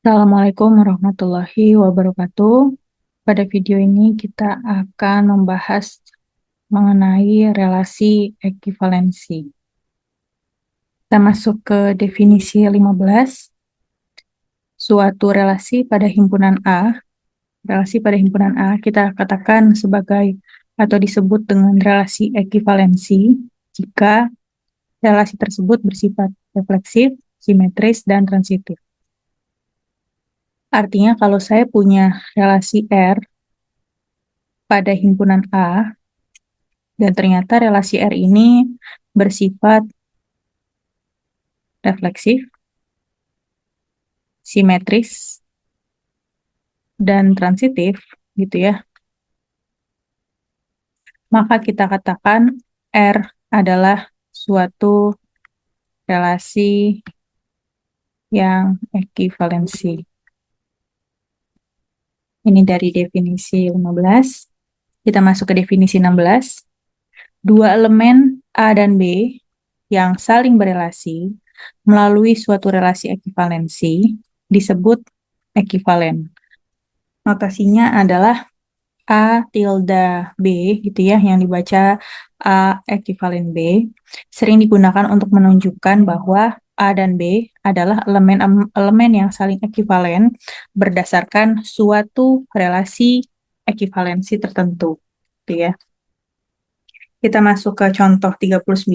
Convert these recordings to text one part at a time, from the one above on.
Assalamualaikum warahmatullahi wabarakatuh. Pada video ini kita akan membahas mengenai relasi ekivalensi. Kita masuk ke definisi 15. Suatu relasi pada himpunan A. Relasi pada himpunan A kita katakan sebagai atau disebut dengan relasi ekivalensi jika relasi tersebut bersifat refleksif, simetris, dan transitif. Artinya kalau saya punya relasi R pada himpunan A, dan ternyata relasi R ini bersifat refleksif, simetris, dan transitif, gitu ya. Maka kita katakan R adalah suatu relasi yang ekivalensi. Ini dari definisi 15. Kita masuk ke definisi 16. Dua elemen A dan B yang saling berelasi melalui suatu relasi ekivalensi disebut ekivalen. Notasinya adalah A tilde B gitu ya, yang dibaca A ekivalen B, sering digunakan untuk menunjukkan bahwa A dan B adalah elemen yang saling ekivalen berdasarkan suatu relasi ekivalensi tertentu, gitu ya. Kita masuk ke contoh 39.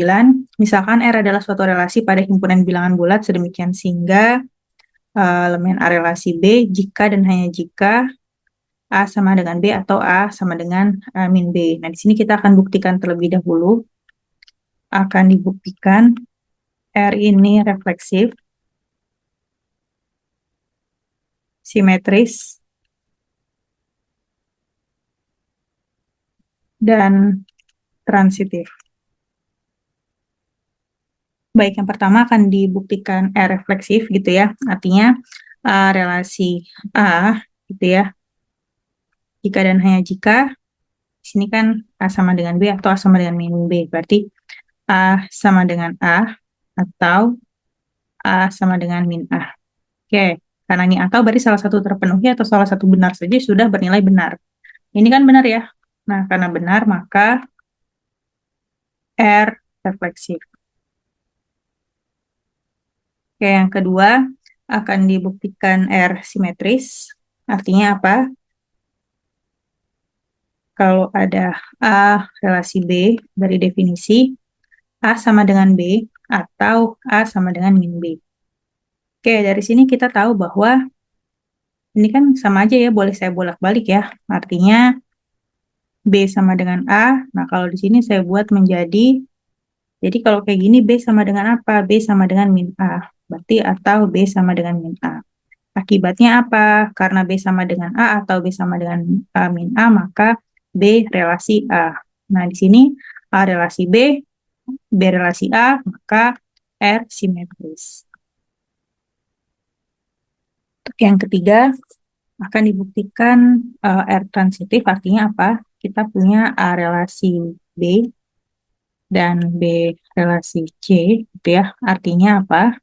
Misalkan R adalah suatu relasi pada himpunan bilangan bulat sedemikian sehingga elemen A relasi B jika dan hanya jika A sama dengan B atau A sama dengan min B. Nah, di sini kita akan buktikan terlebih dahulu. Akan dibuktikan R ini refleksif, simetris, dan transitif. Baik, yang pertama akan dibuktikan R refleksif gitu ya. Artinya relasi A gitu ya. Jika dan hanya jika, di sini kan A sama dengan B atau A sama dengan min B. Berarti A sama dengan A atau A sama dengan min A. Oke, karena ini atau berarti salah satu terpenuhi atau salah satu benar saja sudah bernilai benar. Ini kan benar ya. Nah, karena benar maka R refleksif. Oke, yang kedua akan dibuktikan R simetris. Artinya apa? Kalau ada A relasi B dari definisi, A sama dengan B atau A sama dengan min B. Oke, dari sini kita tahu bahwa ini kan sama aja ya, boleh saya bolak-balik ya. Artinya B sama dengan A. Nah, kalau di sini saya buat menjadi, jadi kalau kayak gini B sama dengan apa? B sama dengan min A. Berarti atau B sama dengan min A. Akibatnya apa? Karena B sama dengan A atau B sama dengan min A, maka B relasi A. Nah, di sini A relasi B, B relasi A, maka R simetris. Untuk yang ketiga, akan dibuktikan R transitif, artinya apa? Kita punya A relasi B dan B relasi C, gitu ya. Artinya apa?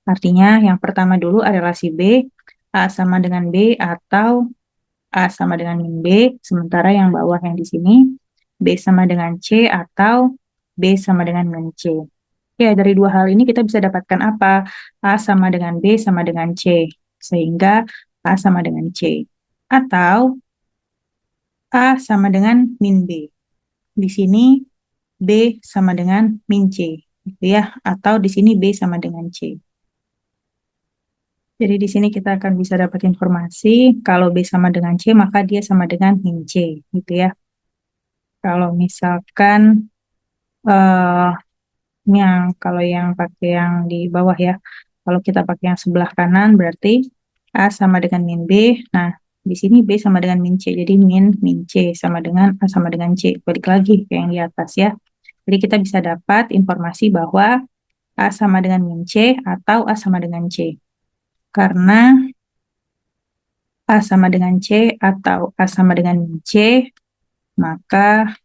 Artinya yang pertama dulu A relasi B, A sama dengan B atau A sama dengan min B, sementara yang bawah yang di sini B sama dengan C atau B sama dengan min C. Ya, dari dua hal ini kita bisa dapatkan apa? A sama dengan B sama dengan C, sehingga A sama dengan C. Atau A sama dengan min B. Di sini B sama dengan min C, gitu ya. Atau di sini B sama dengan C. Jadi di sini kita akan bisa dapat informasi kalau B sama dengan C maka dia sama dengan min C, gitu ya. Kalau misalkan eh kalau yang pakai yang di bawah ya. Kalau kita pakai yang sebelah kanan berarti A sama dengan min B. Nah, di sini B sama dengan min C. Jadi min C sama dengan A sama dengan C. Balik lagi ke yang di atas ya. Jadi kita bisa dapat informasi bahwa A sama dengan min C atau A sama dengan C. Karena A sama dengan C atau A sama dengan min C, maka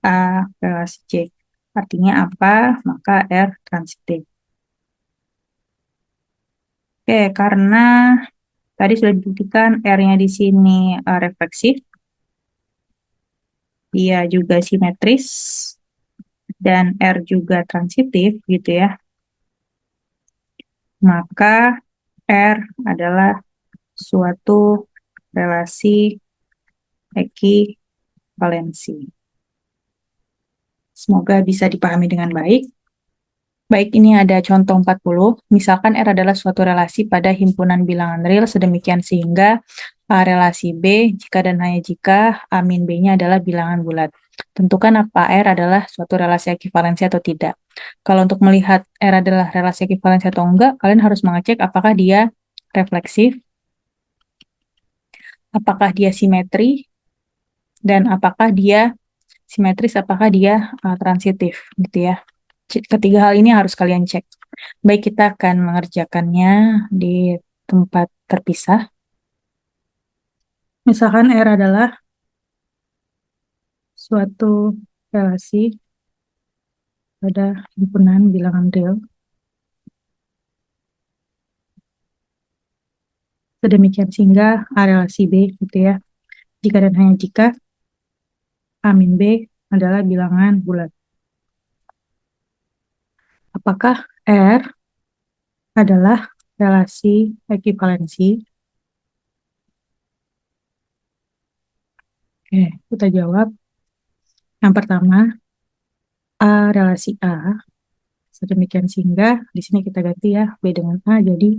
A relasi C. Artinya apa? Maka R transitif. Oke, karena Tadi sudah dibuktikan R-nya di sini refleksif, dia juga simetris, dan R juga transitif gitu ya. Maka R adalah suatu relasi ekivalensi. Semoga bisa dipahami dengan baik. Baik, ini ada contoh 40. Misalkan R adalah suatu relasi pada himpunan bilangan real sedemikian sehingga A relasi B jika dan hanya jika A min B-nya adalah bilangan bulat. Tentukan apa R adalah suatu relasi ekivalensi atau tidak. Kalau untuk melihat R adalah relasi ekivalensi atau enggak, kalian harus mengecek apakah dia refleksif, apakah dia simetri, dan apakah dia simetris, apakah dia transitif gitu ya. Ketiga hal ini harus kalian cek. Baik, kita akan mengerjakannya di tempat terpisah. Misalkan R adalah suatu relasi pada himpunan bilangan real. Sedemikian sehingga A relasi B gitu ya. Jika dan hanya jika A min B adalah bilangan bulat. Apakah R adalah relasi ekivalensi? Oke, kita jawab. Yang pertama, A relasi A. Sedemikian sehingga di sini kita ganti ya, B dengan A, jadi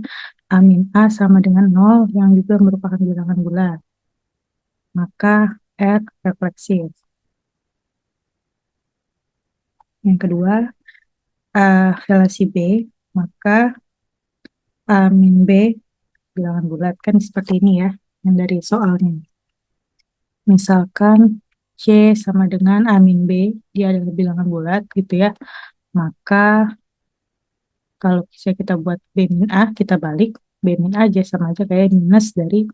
A min A sama dengan 0 yang juga merupakan bilangan bulat. Maka R refleksif. Yang kedua, relasi B, maka A min B bilangan bulat. Kan seperti ini ya, yang dari soalnya. Misalkan C sama dengan A min B, dia adalah bilangan bulat gitu ya. Maka kalau kita buat B min A, kita balik. B min A aja sama aja kayak minus dari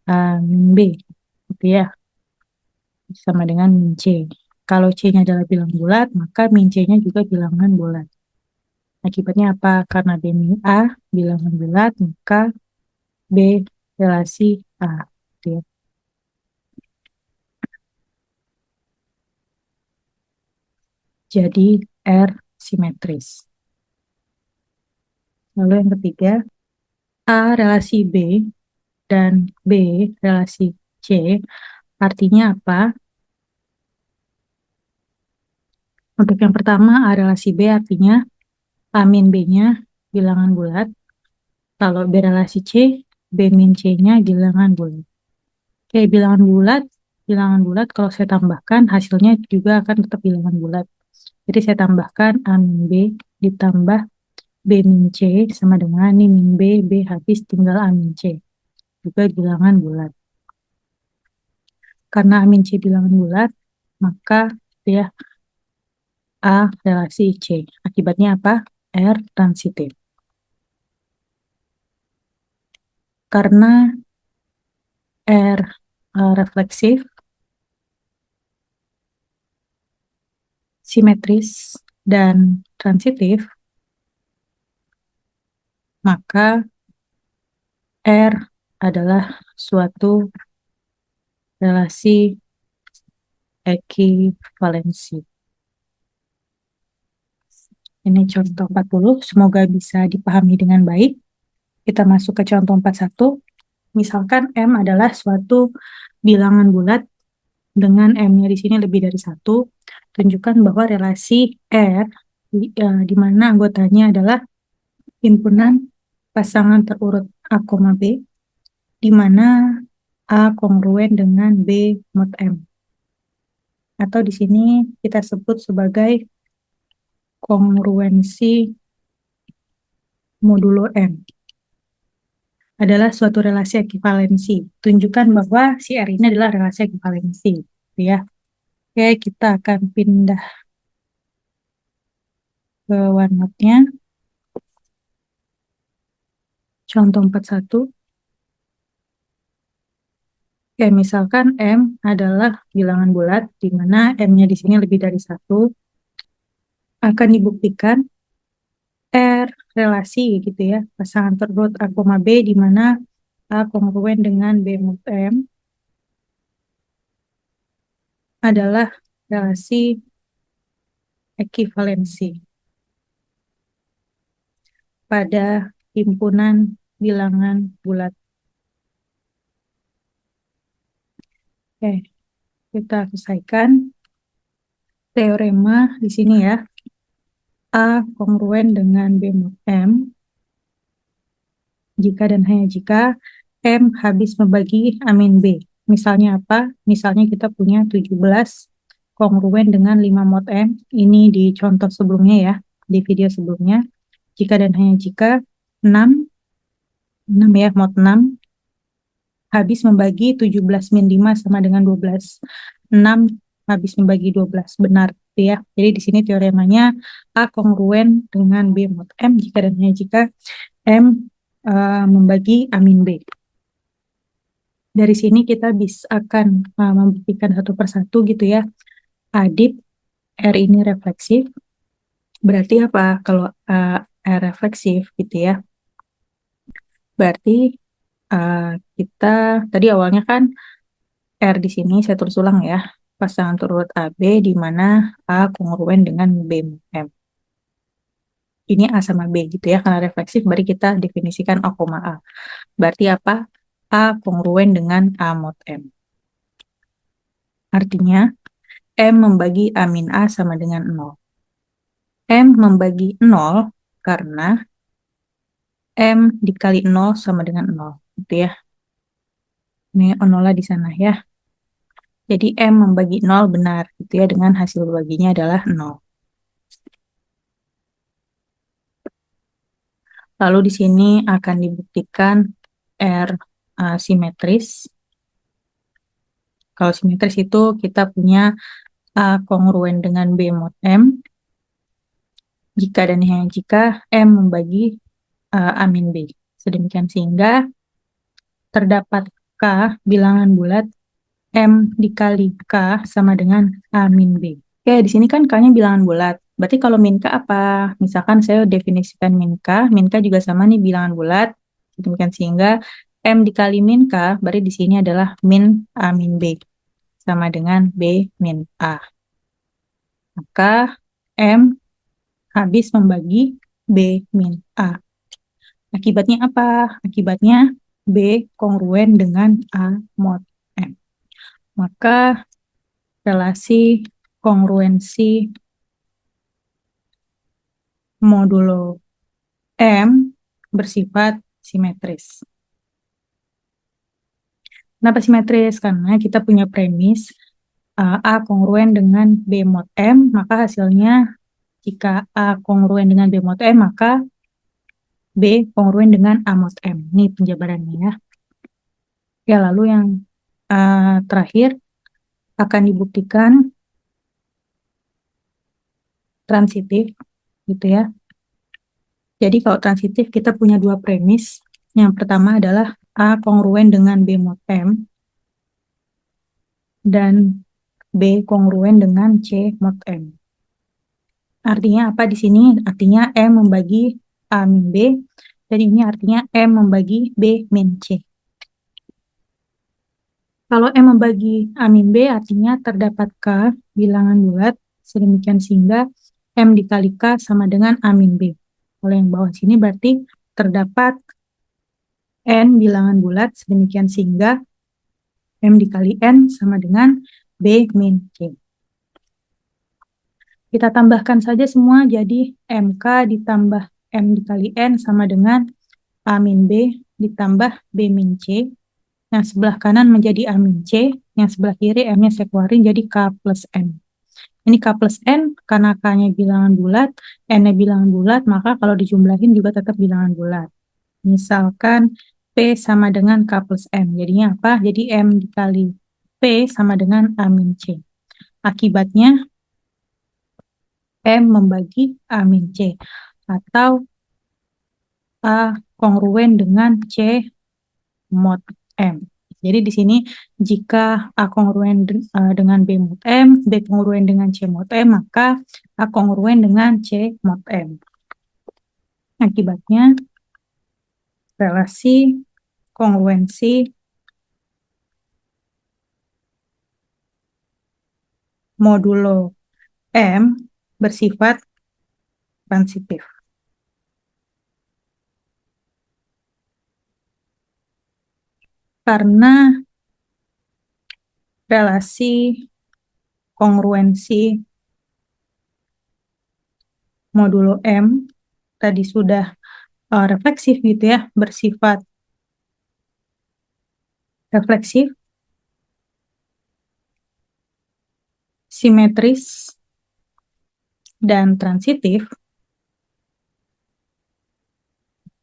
A min B gitu ya. Sama dengan min C. Kalau C-nya adalah bilangan bulat, maka min C-nya juga bilangan bulat. Akibatnya apa? Karena B min A bilangan bulat, maka B relasi A. Gitu ya. Jadi R simetris. Lalu yang ketiga, A relasi B dan B relasi C. Artinya apa? Untuk yang pertama, A relasi B artinya A min B-nya bilangan bulat. Kalau B relasi C, B min C-nya bilangan bulat. Oke, bilangan bulat kalau saya tambahkan hasilnya juga akan tetap bilangan bulat. Jadi saya tambahkan A min B ditambah B min C sama dengan ini min B, B habis tinggal A min C. Juga bilangan bulat. Karena A min C bilangan bulat, maka ya A relasi C. Akibatnya apa? R transitif. Karena R refleksif, simetris, dan transitif, maka R adalah suatu relasi ekivalensi. Ini contoh 40, semoga bisa dipahami dengan baik. Kita masuk ke contoh 41. Misalkan M adalah suatu bilangan bulat dengan M-nya di sini lebih dari 1. Tunjukkan bahwa relasi R di mana anggotanya adalah himpunan pasangan terurut A, B, di mana A kongruen dengan B mod M. Atau di sini kita sebut sebagai kongruensi modulo M. Adalah suatu relasi ekivalensi. Tunjukkan bahwa si R ini adalah relasi ekivalensi. Ya. Oke, kita akan pindah ke OneNote-nya. Contoh 41. Oke, misalkan M adalah bilangan bulat, di mana M-nya di sini lebih dari 1. Akan dibuktikan R relasi gitu ya, pasangan terurut A, B, di mana A kongruen dengan B mod M adalah relasi ekivalensi pada himpunan bilangan bulat. Oke, kita selesaikan teorema di sini ya. A kongruen dengan B mod M jika dan hanya jika M habis membagi amin B. Misalnya apa? Misalnya kita punya 17 kongruen dengan 5 mod M. Ini di contoh sebelumnya ya, di video sebelumnya. Jika dan hanya jika 6 ya, mod 6 habis membagi 17 min 5 sama dengan 12. 6 habis membagi 12, benar ya. Jadi di sini teoremanya A kongruen dengan B mod M jika dan hanya jika M membagi amin B. Dari sini kita bisa akan membuktikan satu persatu gitu ya. Adip R ini refleksif. Berarti apa? Kalau R refleksif gitu ya. Berarti kita tadi awalnya kan R di sini saya tulis ulang ya. Pasangan turut AB di mana A kongruen dengan B mod M. Ini A sama B gitu ya. Karena refleksif berarti kita definisikan A, A. Berarti apa? A kongruen dengan A mod M. Artinya M membagi A min A sama dengan 0. M membagi 0 karena M dikali 0 sama dengan 0. Gitu ya. Ini 0 di sana ya. Jadi M membagi 0 benar gitu ya, dengan hasil baginya adalah 0. Lalu di sini akan dibuktikan R simetris. Kalau simetris itu kita punya A kongruen dengan B mod M. Jika dan hanya jika M membagi A min B. Sedemikian sehingga terdapat K bilangan bulat M dikali K sama dengan A min B. Oke, di sini kan K-nya bilangan bulat. Berarti kalau min K apa? Misalkan saya definisikan min K juga sama nih bilangan bulat. Demikian sehingga M dikali min K, berarti di sini adalah min A min B. Sama dengan B min A. Maka M habis membagi B min A. Akibatnya apa? Akibatnya B kongruen dengan A mod M. Maka relasi kongruensi modulo M bersifat simetris. Kenapa simetris? Karena kita punya premis A kongruen dengan B mod M, maka hasilnya jika A kongruen dengan B mod M, maka B kongruen dengan A mod M. Ini penjabarannya ya. Ya, lalu yang terakhir akan dibuktikan transitif, gitu ya. Jadi kalau transitif kita punya dua premis. Yang pertama adalah A kongruen dengan B mod M dan B kongruen dengan C mod M. Artinya apa di sini? Artinya M membagi A min B, dan ini artinya M membagi B min C. Kalau M membagi A min B, artinya terdapat K bilangan bulat, sedemikian sehingga M dikali K sama dengan A min B. Kalau yang bawah sini berarti terdapat N bilangan bulat, sedemikian sehingga M dikali N sama dengan B min C. Kita tambahkan saja semua, jadi MK ditambah M dikali N sama dengan A min B ditambah B min C. Yang sebelah kanan menjadi A min C, yang sebelah kiri M-nya saya keluarin jadi K plus N. Ini K plus N, karena K-nya bilangan bulat, N-nya bilangan bulat, maka kalau dijumlahin juga tetap bilangan bulat. Misalkan P sama dengan K plus N. Jadinya apa? Jadi M dikali P sama dengan A min C. Akibatnya M membagi A min C. Atau A kongruen dengan C mod M. Jadi di sini jika A kongruen dengan B mod M, B kongruen dengan C mod M, maka A kongruen dengan C mod M. Akibatnya relasi kongruensi modulo M bersifat transitif. Karena relasi kongruensi modulo M tadi sudah refleksif gitu ya, bersifat refleksif, simetris, dan transitif,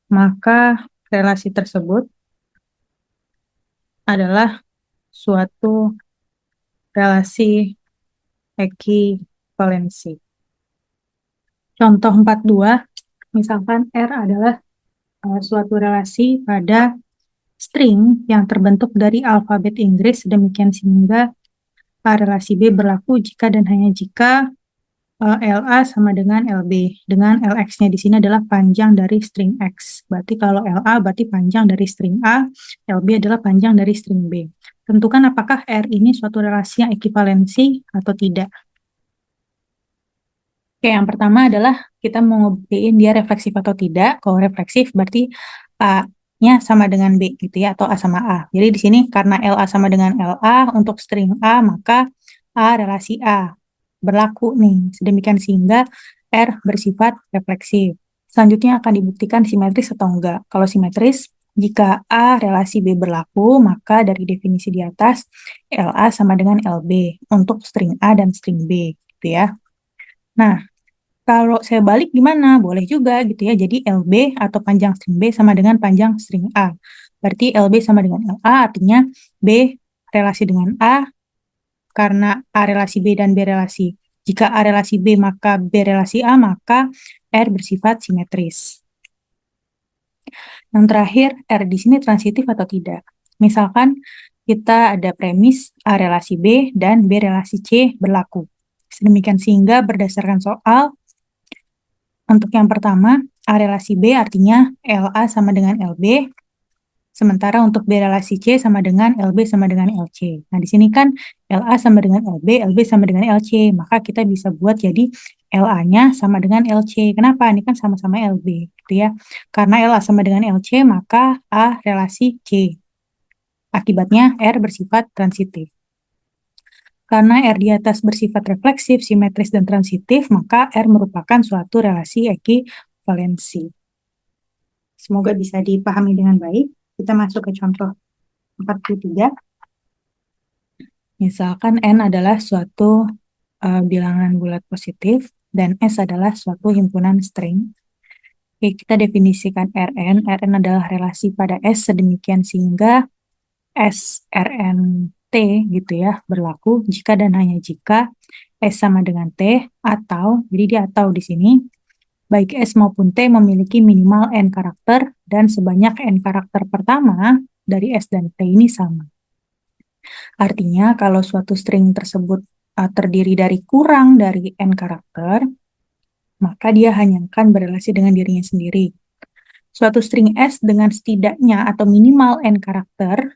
maka relasi tersebut adalah suatu relasi ekivalensi. Contoh 42, misalkan R adalah suatu relasi pada string yang terbentuk dari alfabet Inggris, demikian sehingga relasi B berlaku jika dan hanya jika LA sama dengan LB, dengan LX-nya di sini adalah panjang dari string X. Berarti kalau LA berarti panjang dari string A, LB adalah panjang dari string B. Tentukan apakah R ini suatu relasi yang ekivalensi atau tidak. Oke, yang pertama adalah kita mau ngebuktiin dia refleksif atau tidak. Kalau refleksif berarti A-nya sama dengan B gitu ya, atau A sama A. Jadi di sini karena LA sama dengan LA, untuk string A maka A relasi A berlaku nih. Sedemikian sehingga R bersifat refleksif. Selanjutnya akan dibuktikan simetris atau enggak. Kalau simetris, jika A relasi B berlaku, maka dari definisi di atas LA sama dengan LB untuk string A dan string B gitu ya. Nah, kalau saya balik gimana? Boleh juga gitu ya. Jadi LB atau panjang string B sama dengan panjang string A. Berarti LB sama dengan LA, artinya B relasi dengan A, karena A relasi B dan B relasi. Jika A relasi B maka B relasi A, maka R bersifat simetris. Yang terakhir, R di sini transitif atau tidak. Misalkan kita ada premis A relasi B dan B relasi C berlaku. Sedemikian sehingga berdasarkan soal, untuk yang pertama, A relasi B artinya LA sama dengan LB, sementara untuk B relasi C sama dengan LB sama dengan LC. Nah, di sini kan LA sama dengan LB, LB sama dengan LC, maka kita bisa buat jadi LA-nya sama dengan LC. Kenapa? Ini kan sama-sama LB, gitu ya. Karena LA sama dengan LC, maka A relasi C. Akibatnya R bersifat transitif. Karena R di atas bersifat refleksif, simetris, dan transitif, maka R merupakan suatu relasi ekivalensi. Semoga bisa dipahami dengan baik. Kita masuk ke contoh 43. Misalkan N adalah suatu bilangan bulat positif, dan S adalah suatu himpunan string. Oke, kita definisikan Rn. Rn adalah relasi pada S sedemikian sehingga S Rn T gitu ya, berlaku jika dan hanya jika S sama dengan T atau, jadi dia atau di sini, baik S maupun T memiliki minimal N karakter dan sebanyak N karakter pertama dari S dan T ini sama. Artinya kalau suatu string tersebut terdiri dari kurang dari N karakter, maka dia hanya akan berelasi dengan dirinya sendiri. Suatu string S dengan setidaknya atau minimal N karakter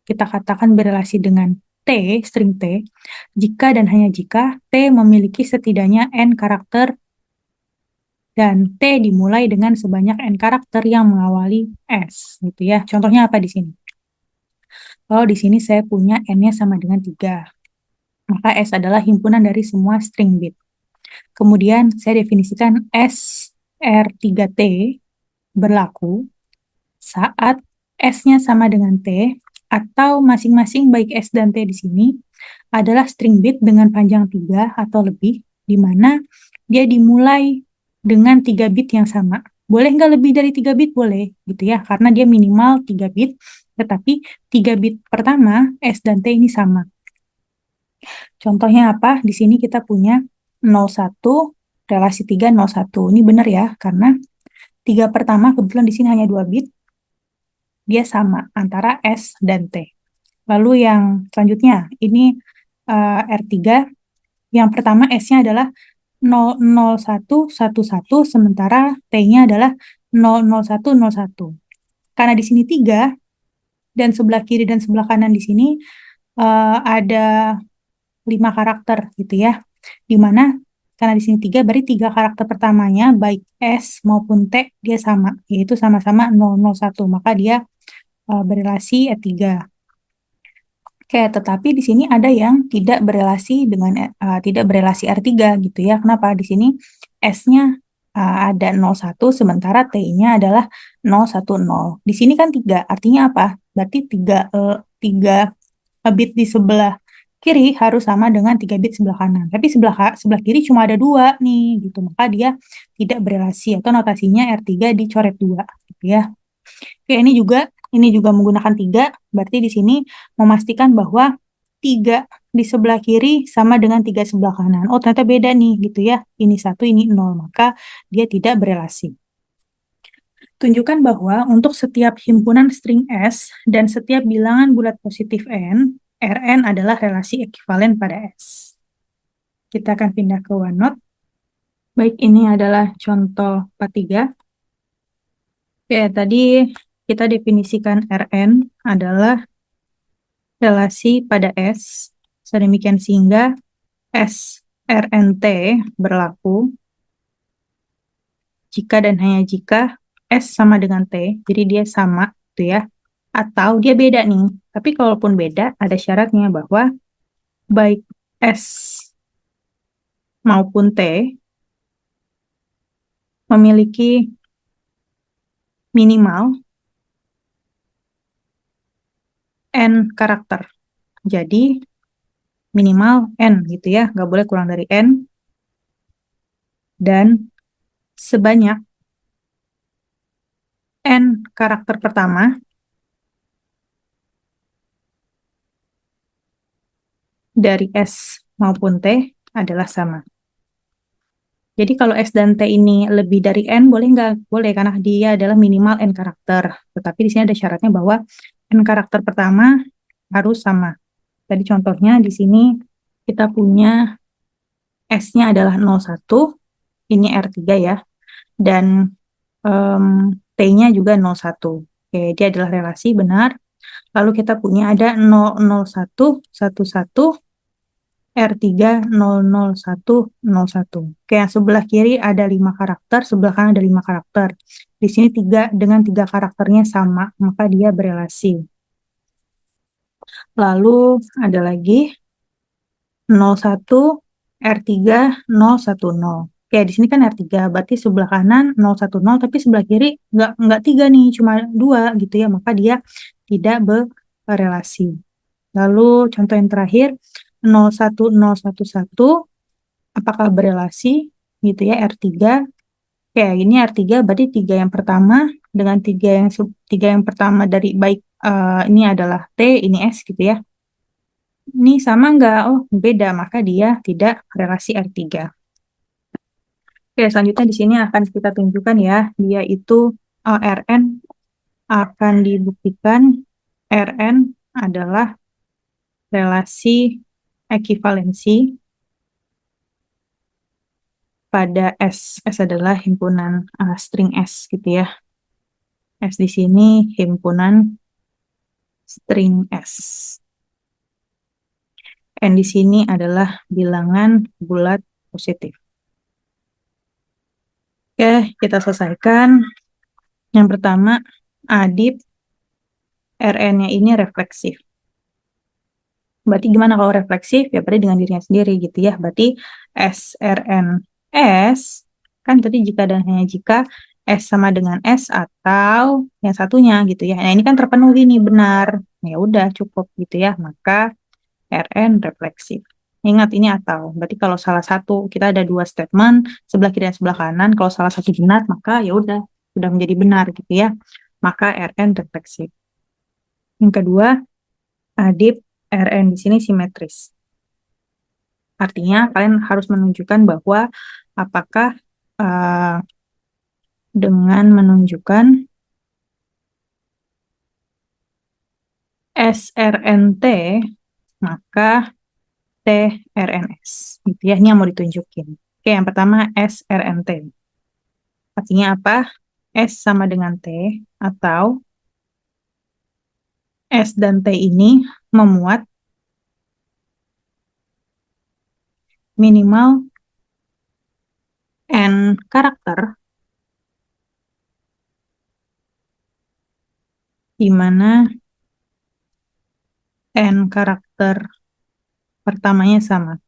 kita katakan berelasi dengan T, string T, jika dan hanya jika T memiliki setidaknya N karakter dan T dimulai dengan sebanyak N karakter yang mengawali S, gitu ya. Contohnya apa di sini? Kalau di sini saya punya N-nya sama dengan 3, maka S adalah himpunan dari semua string bit. Kemudian saya definisikan SR3T berlaku saat S-nya sama dengan T, atau masing-masing baik S dan T di sini adalah string bit dengan panjang 3 atau lebih, di mana dia dimulai dengan 3 bit yang sama. Boleh nggak lebih dari 3 bit? Boleh, gitu ya, karena dia minimal 3 bit, tetapi 3 bit pertama S dan T ini sama. Contohnya apa? Di sini kita punya 01, relasi 3, 01. Ini benar ya, karena 3 pertama kebetulan di sini hanya 2 bit, dia sama antara S dan T. Lalu yang selanjutnya, ini R3, yang pertama S-nya adalah 00111, sementara T-nya adalah 00101. karena di sini 3, dan sebelah kiri dan sebelah kanan di sini ada 5 karakter gitu ya. Dimana karena di sini 3, berarti 3 karakter pertamanya baik S maupun T dia sama, yaitu sama-sama 001, maka dia berelasi R3. Oke, tetapi di sini ada yang tidak berelasi dengan tidak berelasi R3 gitu ya. Kenapa? Di sini S-nya ada 01, sementara T-nya adalah 010. Di sini kan 3, artinya apa? Berarti 3 bit di sebelah kiri harus sama dengan 3 bit sebelah kanan. Tapi sebelah kiri cuma ada 2 nih, gitu. Maka dia tidak berelasi, atau notasinya R3 dicoret 2, gitu ya. Oke, ini juga menggunakan 3, berarti di sini memastikan bahwa 3 di sebelah kiri sama dengan 3 sebelah kanan. Oh, ternyata beda nih, gitu ya. Ini 1, ini 0, maka dia tidak berelasi. Tunjukkan bahwa untuk setiap himpunan string S dan setiap bilangan bulat positif N, Rn adalah relasi ekivalen pada S. Kita akan pindah ke OneNote. Baik, ini adalah contoh 43. Oke, tadi kita definisikan Rn adalah relasi pada S, sedemikian sehingga S RNT berlaku jika dan hanya jika S sama dengan T, jadi dia sama, gitu ya, atau dia beda nih. Tapi kalaupun beda, ada syaratnya bahwa baik S maupun T memiliki minimal N karakter. Jadi, minimal N gitu ya, nggak boleh kurang dari N. Dan sebanyak N karakter pertama dari S maupun T adalah sama. Jadi kalau S dan T ini lebih dari N, boleh nggak? Boleh, karena dia adalah minimal N karakter. Tetapi di sini ada syaratnya bahwa N karakter pertama harus sama. Tadi contohnya di sini kita punya S-nya adalah 01, ini R3 ya, dan T-nya juga 01. Oke, dia adalah relasi benar. Lalu kita punya ada 001, 11, R3, 001, 01. Oke, yang sebelah kiri ada 5 karakter, sebelah kanan ada 5 karakter. Di sini 3 dengan 3 karakternya sama, maka dia berelasi. Lalu ada lagi 01, R3, 010. Oke, di sini kan R3, berarti sebelah kanan 010, tapi sebelah kiri nggak 3 nih, cuma 2 gitu ya, maka dia tidak berelasi. Lalu contoh yang terakhir, 01011, apakah berelasi gitu ya, R3. Oke, ini R3 berarti 3 yang pertama dengan 3 yang pertama dari baik ini adalah T, ini S gitu ya. Ini sama nggak? Oh, beda, maka dia tidak relasi R3. Oke, selanjutnya di sini akan kita tunjukkan ya, dia itu Rn akan dibuktikan Rn adalah relasi ekivalensi pada S. S adalah himpunan string S gitu ya. S di sini himpunan string S. N di sini adalah bilangan bulat positif. Oke, kita selesaikan. Yang pertama, adip Rn-nya ini refleksif. Berarti gimana kalau refleksif? Ya berarti dengan dirinya sendiri gitu ya. Berarti SRN S, kan tadi jika dan hanya jika S sama dengan S atau yang satunya gitu ya. Nah ini kan terpenuhi nih, benar. Ya udah cukup gitu ya. Maka Rn refleksif. Ingat ini atau. Berarti kalau salah satu, kita ada 2 statement, sebelah kiri dan sebelah kanan. Kalau salah satu benar, maka ya udah sudah menjadi benar gitu ya. Maka Rn refleksif. Yang kedua, adip Rn di sini simetris. Artinya kalian harus menunjukkan bahwa apakah dengan menunjukkan SRNT maka TRNS. Gitu ya, ini yang mau ditunjukin. Oke, yang pertama SRNT. Artinya apa? S sama dengan T atau S dan T ini memuat minimal N karakter, di mana N karakter pertamanya sama.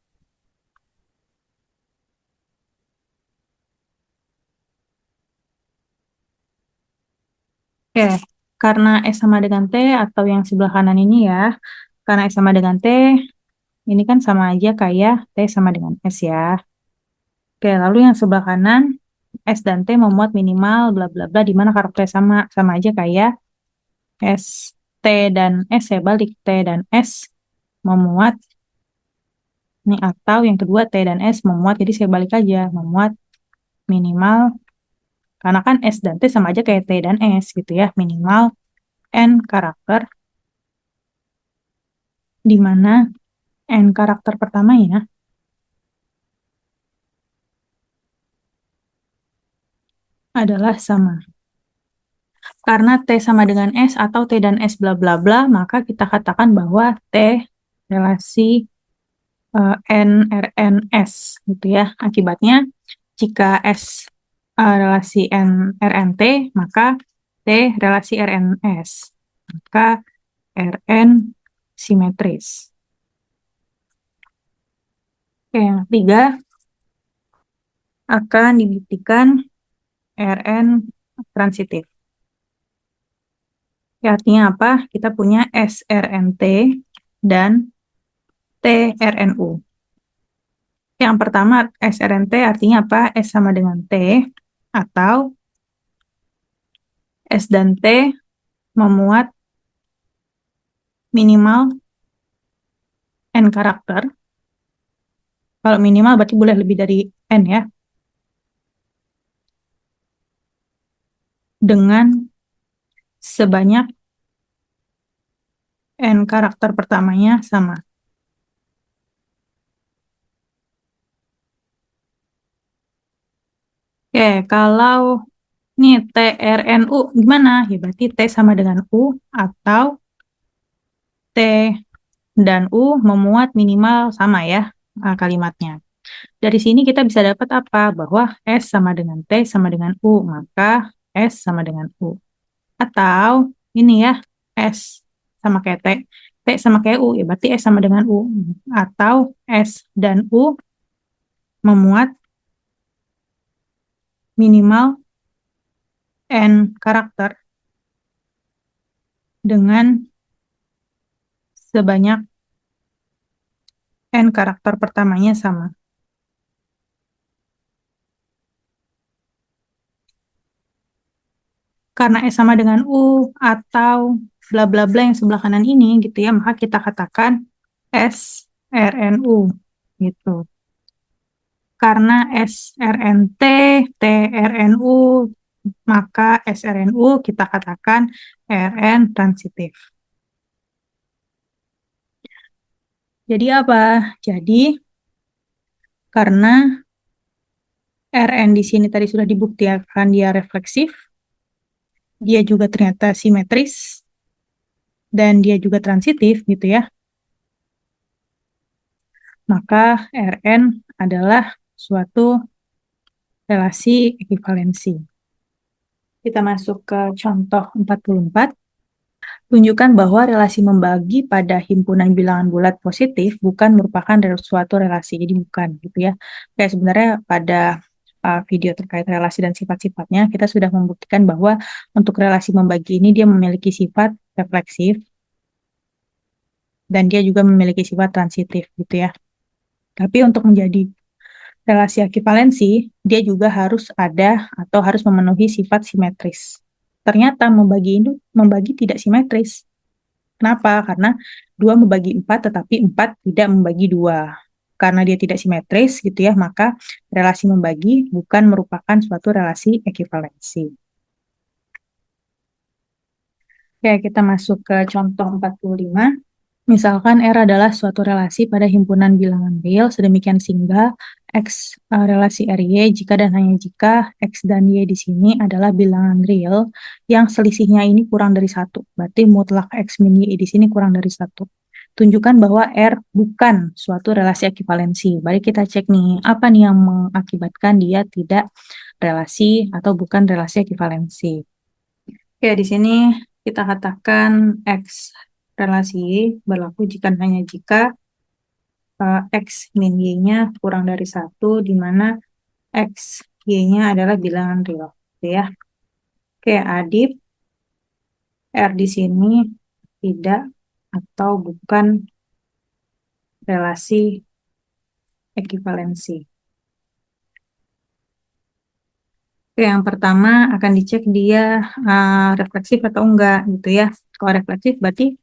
Oke, karena S sama dengan T atau yang sebelah kanan ini ya, karena S sama dengan T, ini kan sama aja kayak T sama dengan S ya. Oke, lalu yang sebelah kanan, S dan T memuat minimal bla bla bla, di mana karakternya sama, sama aja kayak S, T dan S, saya balik T dan S memuat, ini atau yang kedua T dan S memuat, jadi saya balik aja, memuat minimal, karena kan S dan T sama aja kayak T dan S gitu ya, minimal N karakter, di mana N karakter pertamanya adalah sama. Karena T sama dengan S atau T dan S bla bla bla, maka kita katakan bahwa T relasi N Rn S gitu ya. Akibatnya jika S relasi N Rnt, maka T relasi Rn S. Maka Rn simetris. Oke, yang ketiga akan dibuktikan Rn transitif. Ya, artinya apa? Kita punya SRNT dan TRNU. Yang pertama, SRNT artinya apa? S sama dengan T, atau S dan T memuat minimal N karakter. Kalau minimal berarti boleh lebih dari N ya. Dengan sebanyak N karakter pertamanya sama. Oke, kalau nih TRNU gimana? Ya berarti T sama dengan U atau T dan U memuat minimal sama ya kalimatnya. Dari sini kita bisa dapat apa? Bahwa S sama dengan T sama dengan U, maka S sama dengan U. Atau ini ya, S sama kayak T, T sama kayak U, ya berarti S sama dengan U. Atau S dan U memuat minimal N karakter dengan sebanyak N karakter pertamanya sama. Karena S sama dengan U atau bla bla bla yang sebelah kanan ini gitu ya, maka kita katakan S RNU gitu. Karena SRNT, TRNU, maka SRNU kita katakan RN transitif. Jadi apa? Jadi karena RN di sini tadi sudah dibuktikan dia refleksif, dia juga ternyata simetris, dan dia juga transitif gitu ya. Maka Rn adalah suatu relasi ekivalensi. Kita masuk ke contoh 44. Tunjukkan bahwa relasi membagi pada himpunan bilangan bulat positif bukan merupakan suatu relasi. Jadi bukan gitu ya. Kayak sebenarnya pada video terkait relasi dan sifat-sifatnya, kita sudah membuktikan bahwa untuk relasi membagi ini dia memiliki sifat refleksif dan dia juga memiliki sifat transitif gitu ya. Tapi untuk menjadi relasi ekivalensi, dia juga harus ada atau harus memenuhi sifat simetris. Ternyata membagi tidak simetris. Kenapa? Karena 2 membagi 4, tetapi 4 tidak membagi 2. Karena dia tidak simetris gitu ya, maka relasi membagi bukan merupakan suatu relasi ekivalensi. Oke, kita masuk ke contoh 45. Misalkan R adalah suatu relasi pada himpunan bilangan real sedemikian sehingga relasi RY jika dan hanya jika X dan Y di sini adalah bilangan real yang selisihnya ini kurang dari 1. Berarti mutlak X min Y di sini kurang dari 1. Tunjukkan bahwa R bukan suatu relasi ekivalensi. Baik kita cek nih, apa nih yang mengakibatkan dia tidak relasi atau bukan relasi ekivalensi. Oke, di sini kita katakan X relasi Y berlaku jika dan hanya jika X min Y-nya kurang dari 1, di mana X, Y-nya adalah bilangan real. Gitu ya. Oke, adip R di sini tidak atau bukan relasi ekivalensi. Oke, yang pertama akan dicek dia refleksif atau enggak gitu ya. Kalau refleksif berarti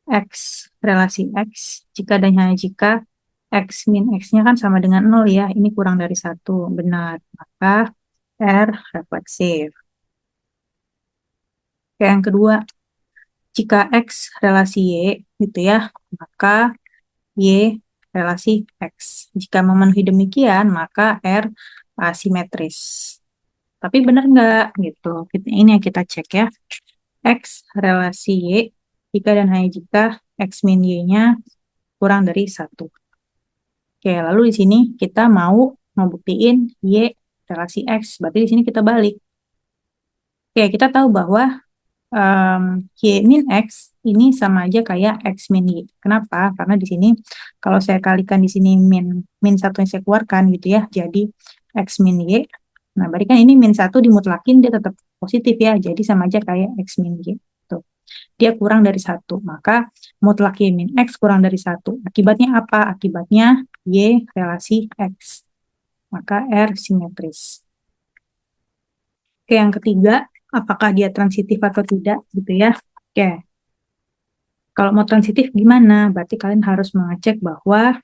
X relasi X jika dan hanya jika X min X-nya kan sama dengan 0 ya. Ini kurang dari 1. Benar. Maka R refleksif. Oke, yang kedua, jika X relasi Y gitu ya, maka Y relasi X. Jika memenuhi demikian, maka R asimetris. Tapi benar nggak gitu? Ini yang kita cek ya. X relasi Y jika dan hanya jika X min Y-nya kurang dari 1. Oke, lalu di sini kita mau ngebuktiin Y relasi X. Berarti di sini kita balik. Oke, kita tahu bahwa Y min X ini sama aja kayak X min Y. Kenapa? Karena di sini kalau saya kalikan di sini min 1 yang saya keluarkan gitu ya, jadi X min Y. Nah, berarti kan ini min 1 dimutlakin dia tetap positif ya, jadi sama aja kayak X min Y. Tuh. Dia kurang dari 1, maka mutlak Y min X kurang dari 1. Akibatnya apa? Akibatnya Y relasi X. Maka R simetris. Oke, yang ketiga, apakah dia transitif atau tidak gitu ya. Oke. Kalau mau transitif gimana? Berarti kalian harus mengecek bahwa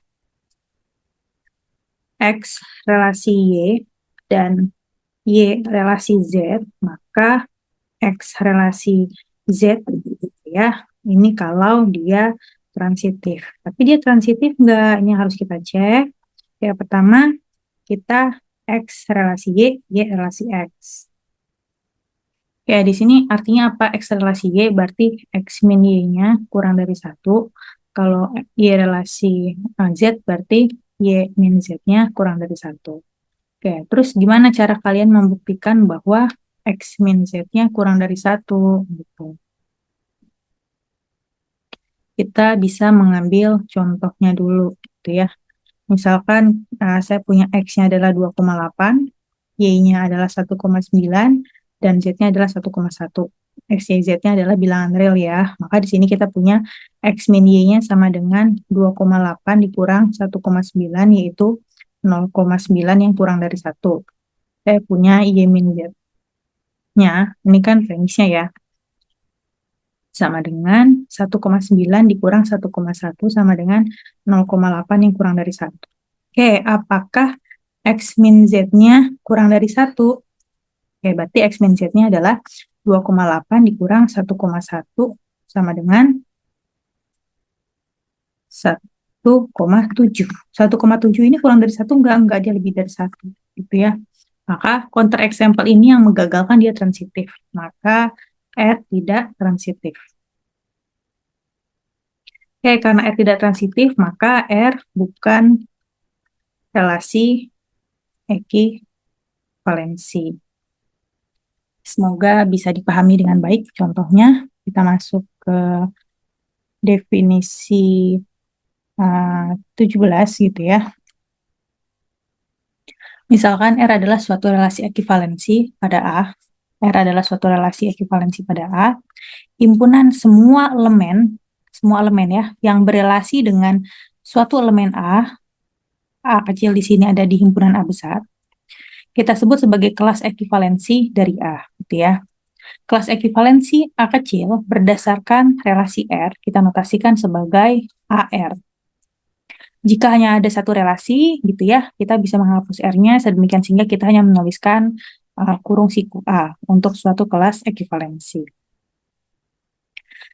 X relasi Y dan Y relasi Z, maka X relasi Z gitu ya. Ini kalau dia transitif. Tapi dia transitif nggak? Ini harus kita cek. Ya, pertama kita X relasi Y, Y relasi X. Ya, di sini artinya apa? X relasi Y berarti X min Y-nya kurang dari 1. Kalau Y relasi Z berarti Y min Z-nya kurang dari 1. Oke, terus gimana cara kalian membuktikan bahwa X min Z-nya kurang dari 1? Gitu. Kita bisa mengambil contohnya dulu, gitu ya. Misalkan saya punya X-nya adalah 2,8, Y-nya adalah 1,9, dan Z-nya adalah 1,1. X, Y, Z-nya adalah bilangan real ya. Maka di sini kita punya X min Y-nya sama dengan 2,8 dikurang 1,9, yaitu 0,9 yang kurang dari 1. Saya punya Y min Z-nya, ini kan range-nya ya, sama dengan 1,9 dikurang 1,1 sama dengan 0,8 yang kurang dari 1. Oke, apakah X min Z-nya kurang dari 1? Oke, berarti X min Z-nya adalah 2,8 dikurang 1,1 sama dengan 1,7. 1,7 ini kurang dari 1 enggak dia lebih dari 1 gitu ya. Maka counter example ini yang menggagalkan dia transitif. Maka R tidak transitif. Oke, karena R tidak transitif, maka R bukan relasi ekivalensi. Semoga bisa dipahami dengan baik. Contohnya, kita masuk ke definisi 17 gitu ya. Misalkan R adalah suatu relasi ekivalensi pada A. R adalah suatu relasi ekivalensi pada A. Himpunan semua elemen ya, yang berelasi dengan suatu elemen A kecil di sini ada di himpunan A besar, kita sebut sebagai kelas ekivalensi dari A, gitu ya. Kelas ekivalensi A kecil berdasarkan relasi R, kita notasikan sebagai AR. Jika hanya ada satu relasi, gitu ya, kita bisa menghapus R-nya, sedemikian sehingga kita hanya menuliskan kurung siku A untuk suatu kelas ekivalensi.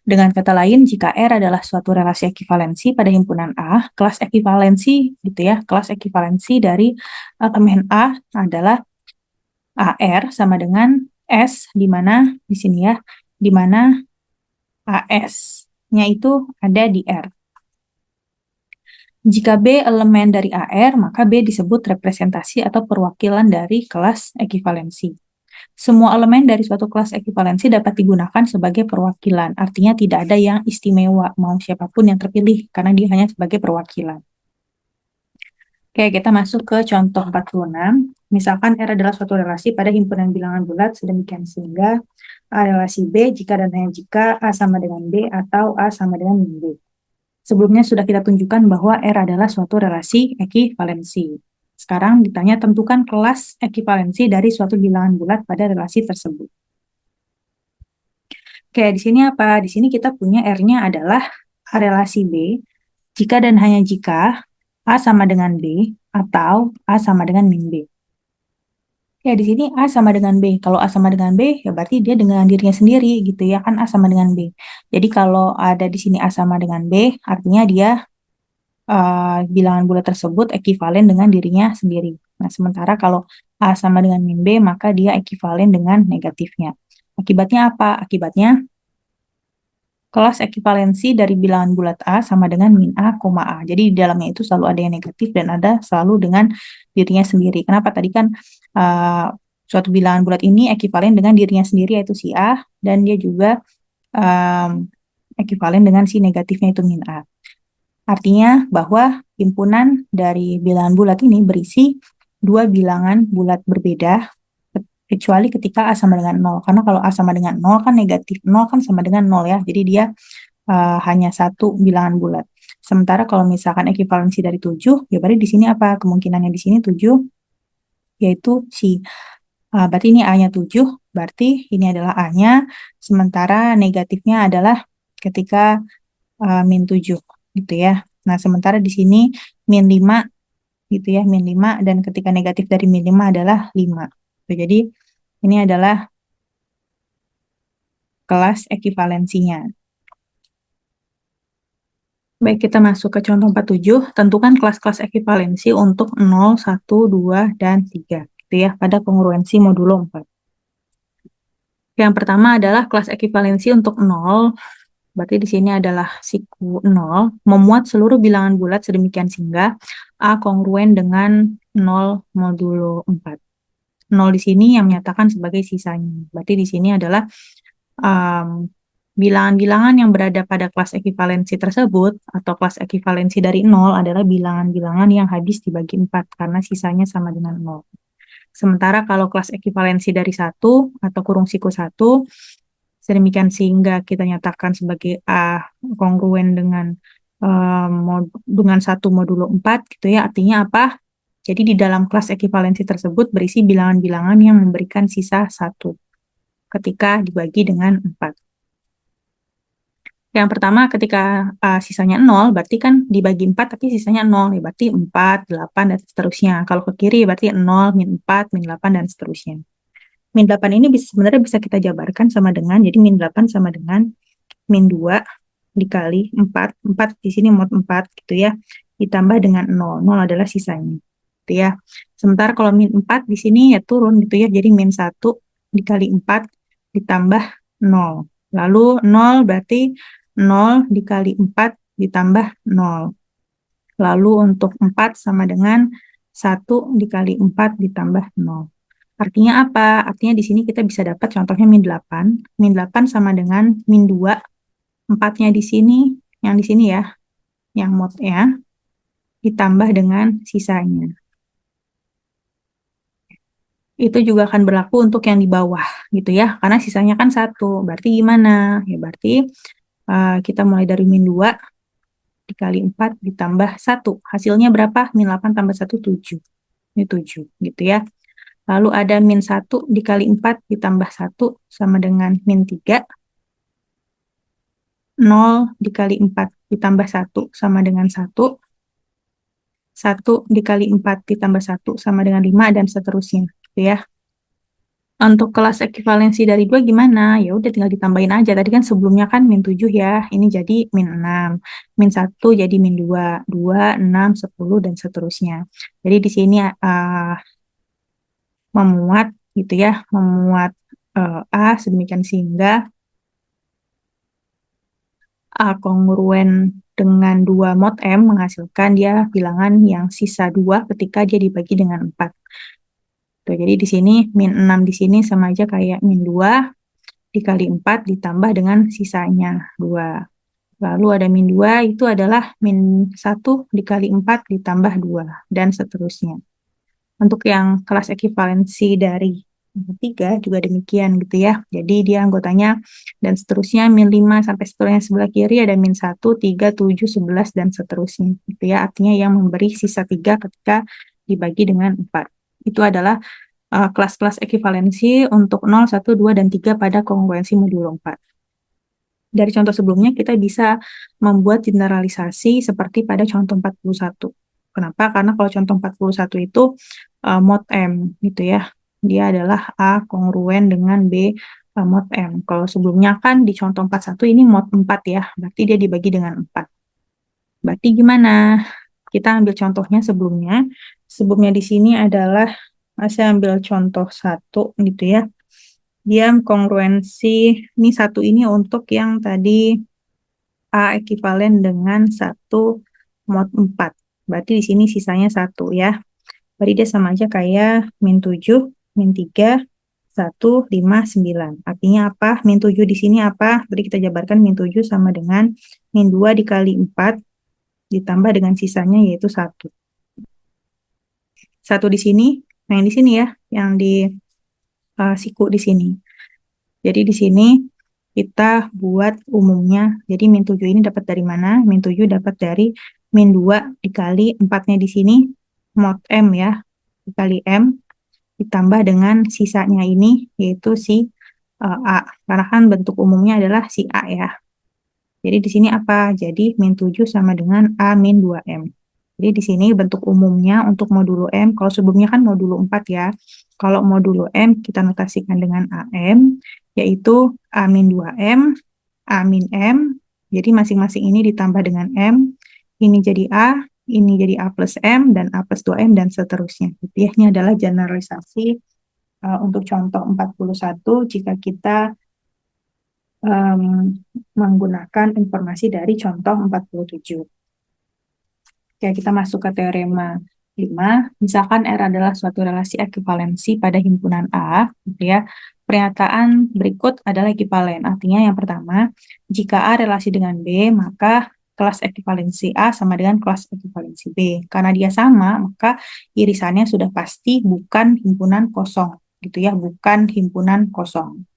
Dengan kata lain, jika R adalah suatu relasi ekivalensi pada himpunan A, kelas ekivalensi gitu ya, kelas ekivalensi dari elemen A adalah AR sama dengan S, di mana di sini ya, di mana AS-nya itu ada di R. Jika B elemen dari AR, maka B disebut representasi atau perwakilan dari kelas ekivalensi. Semua elemen dari suatu kelas ekivalensi dapat digunakan sebagai perwakilan, artinya tidak ada yang istimewa, mau siapapun yang terpilih, karena dia hanya sebagai perwakilan. Oke, kita masuk ke contoh 46. Misalkan R adalah suatu relasi pada himpunan bilangan bulat sedemikian sehingga A relasi B jika dan hanya jika A sama dengan B atau A sama dengan B. Sebelumnya sudah kita tunjukkan bahwa R adalah suatu relasi ekivalensi. Sekarang ditanya tentukan kelas ekivalensi dari suatu bilangan bulat pada relasi tersebut. Oke, di sini apa? Di sini kita punya R-nya adalah A relasi B jika dan hanya jika A sama dengan B atau A sama dengan min B. Ya, di sini A sama dengan B. Kalau A sama dengan B, ya berarti dia dengan dirinya sendiri gitu ya, kan A sama dengan B. Jadi kalau ada di sini A sama dengan B, artinya dia bilangan bulat tersebut ekivalen dengan dirinya sendiri. Nah, sementara kalau A sama dengan min B, maka dia ekivalen dengan negatifnya. Akibatnya apa? Akibatnya kelas ekivalensi dari bilangan bulat A sama dengan min A, A. Jadi di dalamnya itu selalu ada yang negatif dan ada selalu dengan dirinya sendiri. Kenapa? Tadi kan suatu bilangan bulat ini ekivalen dengan dirinya sendiri yaitu si A, dan dia juga ekivalen dengan si negatifnya itu min A. Artinya bahwa himpunan dari bilangan bulat ini berisi dua bilangan bulat berbeda, kecuali ketika A sama dengan 0. Karena kalau A sama dengan 0 kan negatif, 0 kan sama dengan 0 ya. Jadi dia hanya satu bilangan bulat. Sementara kalau misalkan ekivalensi dari 7, ya berarti di sini apa? Kemungkinannya di sini 7, yaitu si berarti ini A-nya 7, berarti ini adalah A-nya, sementara negatifnya adalah ketika min 7, gitu ya. Nah, sementara di sini min 5, gitu ya, min 5, dan ketika negatif dari min 5 adalah 5. Jadi, ini adalah kelas ekivalensinya. Baik, kita masuk ke contoh 47. Tentukan kelas-kelas ekivalensi untuk 0, 1, 2, dan 3. Gitu ya, pada kongruensi modulo 4. Yang pertama adalah kelas ekivalensi untuk 0. Berarti di sini adalah siku 0. Memuat seluruh bilangan bulat sedemikian sehingga A kongruen dengan 0 modulo 4. 0 di sini yang menyatakan sebagai sisanya. Berarti di sini adalah bilangan-bilangan yang berada pada kelas ekivalensi tersebut atau kelas ekivalensi dari 0 adalah bilangan-bilangan yang habis dibagi 4 karena sisanya sama dengan 0. Sementara kalau kelas ekivalensi dari 1 atau kurung siku 1, sedemikian sehingga kita nyatakan sebagai A kongruen dengan 1 modulo 4 gitu ya, artinya apa? Jadi di dalam kelas ekivalensi tersebut berisi bilangan-bilangan yang memberikan sisa 1 ketika dibagi dengan 4. Yang pertama ketika sisanya 0, berarti kan dibagi 4 tapi sisanya 0, ya berarti 4, 8, dan seterusnya. Kalau ke kiri berarti 0, min 4, min 8, dan seterusnya. Min 8 ini sebenarnya bisa kita jabarkan sama dengan, jadi min 8 sama dengan min 2 dikali 4. 4 di sini mod 4 gitu ya, ditambah dengan 0. 0 adalah sisanya. Gitu ya. Sementara kalau min 4 di sini ya turun gitu ya, jadi min 1 dikali 4 ditambah 0. Lalu 0 berarti 0 dikali 4 ditambah 0. Lalu untuk 4 sama dengan 1 dikali 4 ditambah 0. Artinya apa? Artinya di sini kita bisa dapat contohnya min 8. Min 8 sama dengan min 2. 4-nya di sini, yang di sini ya, yang modnya, ditambah dengan sisanya. Itu juga akan berlaku untuk yang di bawah, gitu ya. Karena sisanya kan 1. Berarti gimana? Ya berarti kita mulai dari min 2 dikali 4 ditambah 1. Hasilnya berapa? Min 8 tambah 1, 7. Ini 7, gitu ya. Lalu ada min 1 dikali 4 ditambah 1 sama dengan min 3. 0 dikali 4 ditambah 1 sama dengan 1. 1 dikali 4 ditambah 1 sama dengan 5, dan seterusnya. Gitu ya. Untuk kelas ekivalensi dari 2 gimana? Ya udah tinggal ditambahin aja. Tadi kan sebelumnya kan min 7 ya. Ini jadi min 6. Min 1 jadi min 2. 2, 6, 10, dan seterusnya. Jadi di sini memuat gitu ya. Memuat A sedemikian sehingga A kongruen dengan 2 mod M menghasilkan dia bilangan yang sisa 2 ketika dia dibagi dengan 4. Tuh, jadi di sini min 6 di sini sama aja kayak min 2 dikali 4 ditambah dengan sisanya 2. Lalu ada min 2 itu adalah min 1 dikali 4 ditambah 2 dan seterusnya. Untuk yang kelas ekivalensi dari 3 juga demikian gitu ya. Jadi dia anggotanya dan seterusnya min 5 sampai seterusnya sebelah kiri ada min 1, 3, 7, 11 dan seterusnya gitu ya. Artinya yang memberi sisa 3 ketika dibagi dengan 4. Itu adalah kelas-kelas ekivalensi untuk 0, 1, 2, dan 3 pada kongruensi modulo 4. Dari contoh sebelumnya kita bisa membuat generalisasi seperti pada contoh 41. Kenapa? Karena kalau contoh 41 itu mod M gitu ya. Dia adalah A kongruen dengan B mod M. Kalau sebelumnya kan di contoh 41 ini mod 4 ya. Berarti dia dibagi dengan 4. Berarti gimana? Kita ambil contohnya sebelumnya. Sebelumnya di sini adalah saya ambil contoh 1 gitu ya. Dia kongruensi, ini 1 ini untuk yang tadi A ekivalen dengan 1 mod 4. Berarti di sini sisanya 1 ya. Berarti dia sama aja kayak min 7, min 3, 1, 5, 9. Artinya apa? Min 7 di sini apa? Berarti kita jabarkan min 7 sama dengan min 2 dikali 4 ditambah dengan sisanya yaitu 1. 1 di sini, nah yang di sini ya, yang di siku di sini. Jadi di sini kita buat umumnya. Jadi min 7 ini dapat dari mana? Min 7 dapat dari min 2 dikali 4-nya di sini mod M ya. Dikali M ditambah dengan sisanya ini yaitu si A. Karena kan bentuk umumnya adalah si A ya. Jadi di sini apa? Jadi min 7 sama dengan A min 2M. Jadi di sini bentuk umumnya untuk modulo M, kalau sebelumnya kan modulo 4 ya. Kalau modulo M kita notasikan dengan AM, yaitu A min 2M, A min M, jadi masing-masing ini ditambah dengan M, ini jadi A, ini jadi A plus M, dan A plus 2M, dan seterusnya. Gitu ya. Ini adalah generalisasi untuk contoh 41 jika kita menggunakan informasi dari contoh 47. Oke, kita masuk ke teorema 5. Misalkan R adalah suatu relasi ekivalensi pada himpunan A, gitu ya. Pernyataan berikut adalah ekivalen. Artinya yang pertama, jika A relasi dengan B, maka kelas ekivalensi A sama dengan kelas ekivalensi B. Karena dia sama, maka irisannya sudah pasti bukan himpunan kosong, gitu ya, bukan himpunan kosong.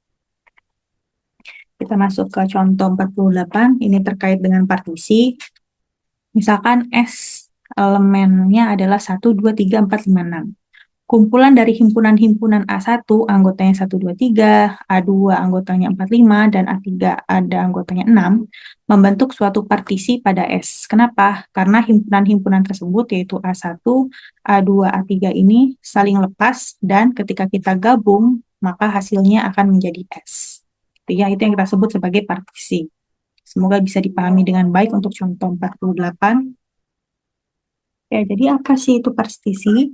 Kita masuk ke contoh 48, ini terkait dengan partisi. Misalkan S elemennya adalah 1, 2, 3, 4, 5, 6. Kumpulan dari himpunan-himpunan A1 anggotanya 1, 2, 3, A2 anggotanya 4, 5, dan A3 ada anggotanya 6, membentuk suatu partisi pada S. Kenapa? Karena himpunan-himpunan tersebut yaitu A1, A2, A3 ini saling lepas dan ketika kita gabung maka hasilnya akan menjadi S. Itu ya, itu yang kita sebut sebagai partisi. Semoga bisa dipahami dengan baik untuk contoh 48. Ya, jadi apa sih itu partisi?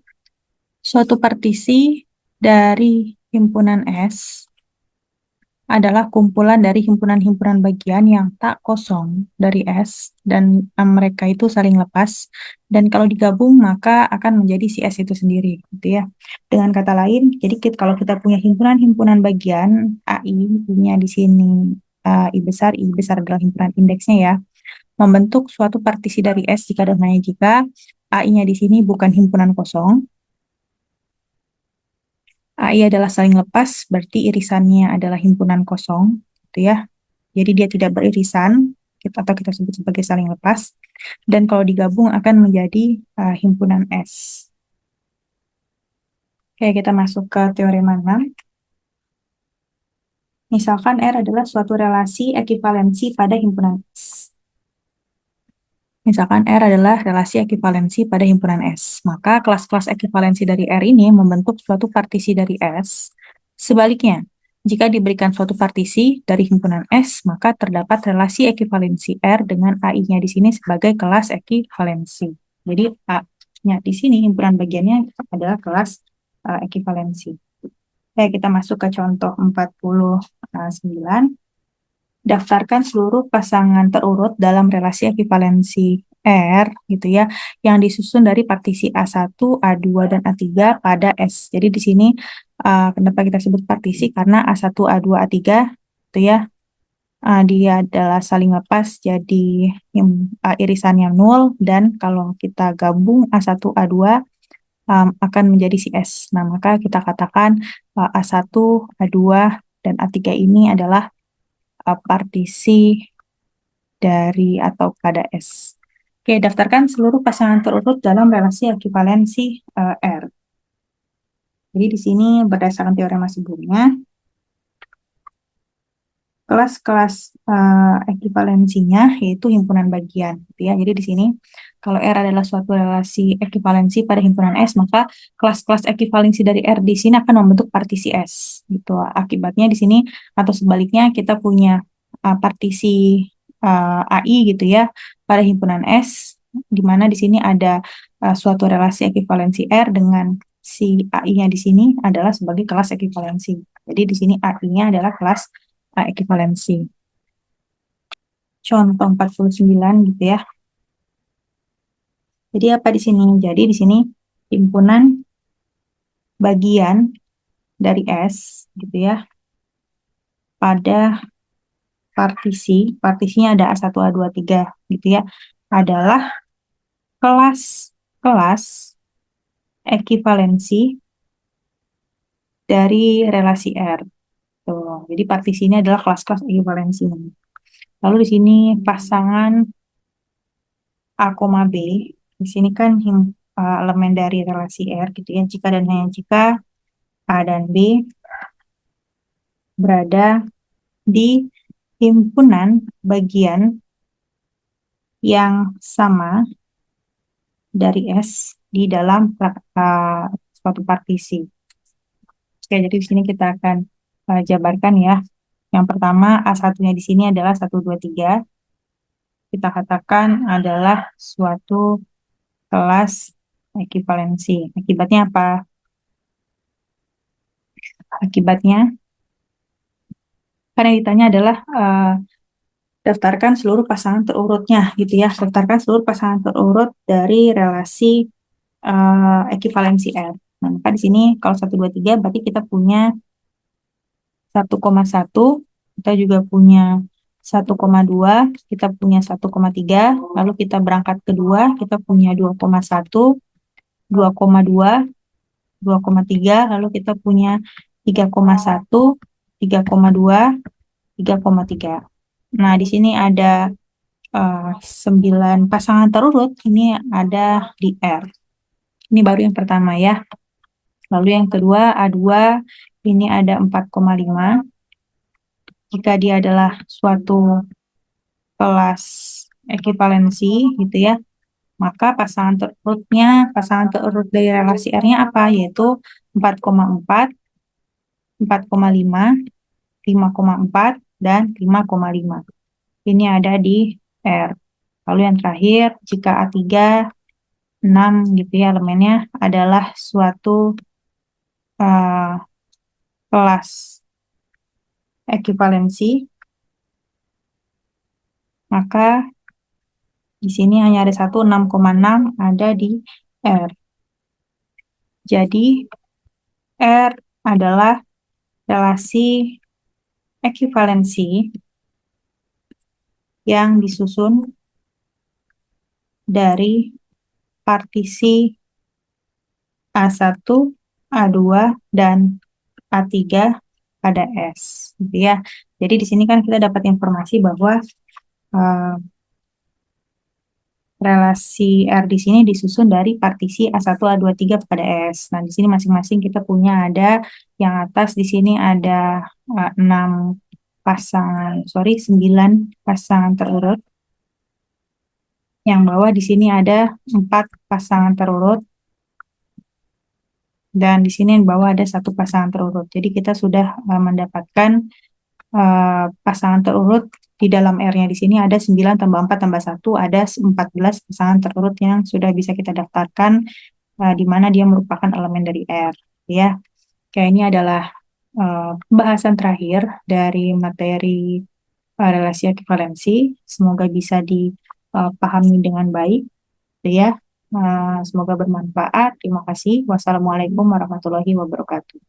Suatu partisi dari himpunan S adalah kumpulan dari himpunan-himpunan bagian yang tak kosong dari S, dan mereka itu saling lepas, dan kalau digabung maka akan menjadi si S itu sendiri, gitu ya. Dengan kata lain, jadi kalau kita punya himpunan-himpunan bagian, AI, I-nya di sini I besar adalah himpunan indeksnya ya, membentuk suatu partisi dari S jika dan hanya jika AI-nya di sini bukan himpunan kosong, AI adalah saling lepas, berarti irisannya adalah himpunan kosong, gitu ya. Jadi dia tidak beririsan, atau kita sebut sebagai saling lepas. Dan kalau digabung akan menjadi himpunan S. Oke, kita masuk ke teorema 6. Misalkan R adalah suatu relasi ekivalensi pada himpunan S. Misalkan R adalah relasi ekivalensi pada himpunan S. Maka kelas-kelas ekivalensi dari R ini membentuk suatu partisi dari S Sebaliknya, jika diberikan suatu partisi dari himpunan S, maka terdapat relasi ekivalensi R dengan AI-nya di sini sebagai kelas ekivalensi. Jadi A-nya di sini himpunan bagiannya adalah kelas ekivalensi. Oke, kita masuk ke contoh 49. Daftarkan seluruh pasangan terurut dalam relasi ekivalensi R gitu ya, yang disusun dari partisi A1, A2, dan A3 pada S. Jadi di sini kenapa kita sebut partisi? Karena A1, A2, A3 itu ya, dia adalah saling lepas jadi irisannya 0, dan kalau kita gabung A1, A2 akan menjadi si S. Nah, maka kita katakan A1, A2, dan A3 ini adalah partisi dari atau pada S. Oke, daftarkan seluruh pasangan terurut dalam relasi ekivalensi R. Jadi di sini berdasarkan teorema sebelumnya, kelas-kelas ekivalensinya yaitu himpunan bagian, gitu ya. Jadi di sini kalau R adalah suatu relasi ekivalensi pada himpunan S, maka kelas-kelas ekivalensi dari R di sini akan membentuk partisi S, gitu. Akibatnya di sini atau sebaliknya kita punya partisi AI gitu ya pada himpunan S, di mana di sini ada suatu relasi ekivalensi R dengan si AI-nya di sini adalah sebagai kelas ekivalensi. Jadi di sini AI-nya adalah kelas ekivalensi. Contoh 49 gitu ya. Jadi apa di sini? Jadi di sini himpunan bagian dari S gitu ya pada partisinya ada A1, A2, A3 gitu ya, adalah kelas ekivalensi dari relasi R. Tuh. Jadi partisi ini adalah kelas-kelas ekivalensi. Lalu di sini pasangan A, B. Di sini kan elemen dari relasi R gitu ya. Jika dan hanya jika A dan B berada di himpunan bagian yang sama dari S di dalam suatu partisi. Oke, jadi di sini kita akan jabarkan ya. Yang pertama, A1-nya di sini adalah 1, 2, 3. Kita katakan adalah suatu kelas ekivalensi. Akibatnya apa? Akibatnya, karena yang ditanya adalah daftarkan seluruh pasangan terurutnya, gitu ya. Daftarkan seluruh pasangan terurut dari relasi ekivalensi R. Nah, maka di sini kalau 1, 2, 3 berarti kita punya 1,1, kita juga punya 1,2, kita punya 1,3, lalu kita berangkat kedua, kita punya 2,1, 2,2, 2,3, lalu kita punya 3,1, 3,2, 3,3. Nah, di sini ada 9 pasangan terurut, ini ada di R. Ini baru yang pertama ya. Lalu yang kedua, A2, ini ada 4,5. Jika dia adalah suatu kelas ekivalensi gitu ya, maka pasangan terurut dari relasi R-nya apa? Yaitu 4,4, 4,5, 5,4, dan 5,5. Ini ada di R. Lalu yang terakhir, jika A3, 6 gitu ya elemennya adalah suatu kelas ekivalensi, maka di sini hanya ada 6,6 ada di R. Jadi R adalah relasi ekivalensi yang disusun dari partisi A1, A2, dan A3 pada S, gitu ya. Jadi di sini kan kita dapat informasi bahwa relasi R di sini disusun dari partisi A1, A2, A3 pada S. Nah, di sini masing-masing kita punya ada yang atas di sini ada 9 pasangan terurut. Yang bawah di sini ada 4 pasangan terurut. Dan di sini di bawah ada satu pasangan terurut. Jadi kita sudah mendapatkan pasangan terurut di dalam R-nya. Di sini ada 9 tambah 4 tambah 1, ada 14 pasangan terurut yang sudah bisa kita daftarkan, di mana dia merupakan elemen dari R. Ya, kayak ini adalah pembahasan terakhir dari materi relasi ekuivalensi. Semoga bisa dipahami dengan baik, ya. Semoga bermanfaat. Terima kasih. Wassalamualaikum warahmatullahi wabarakatuh.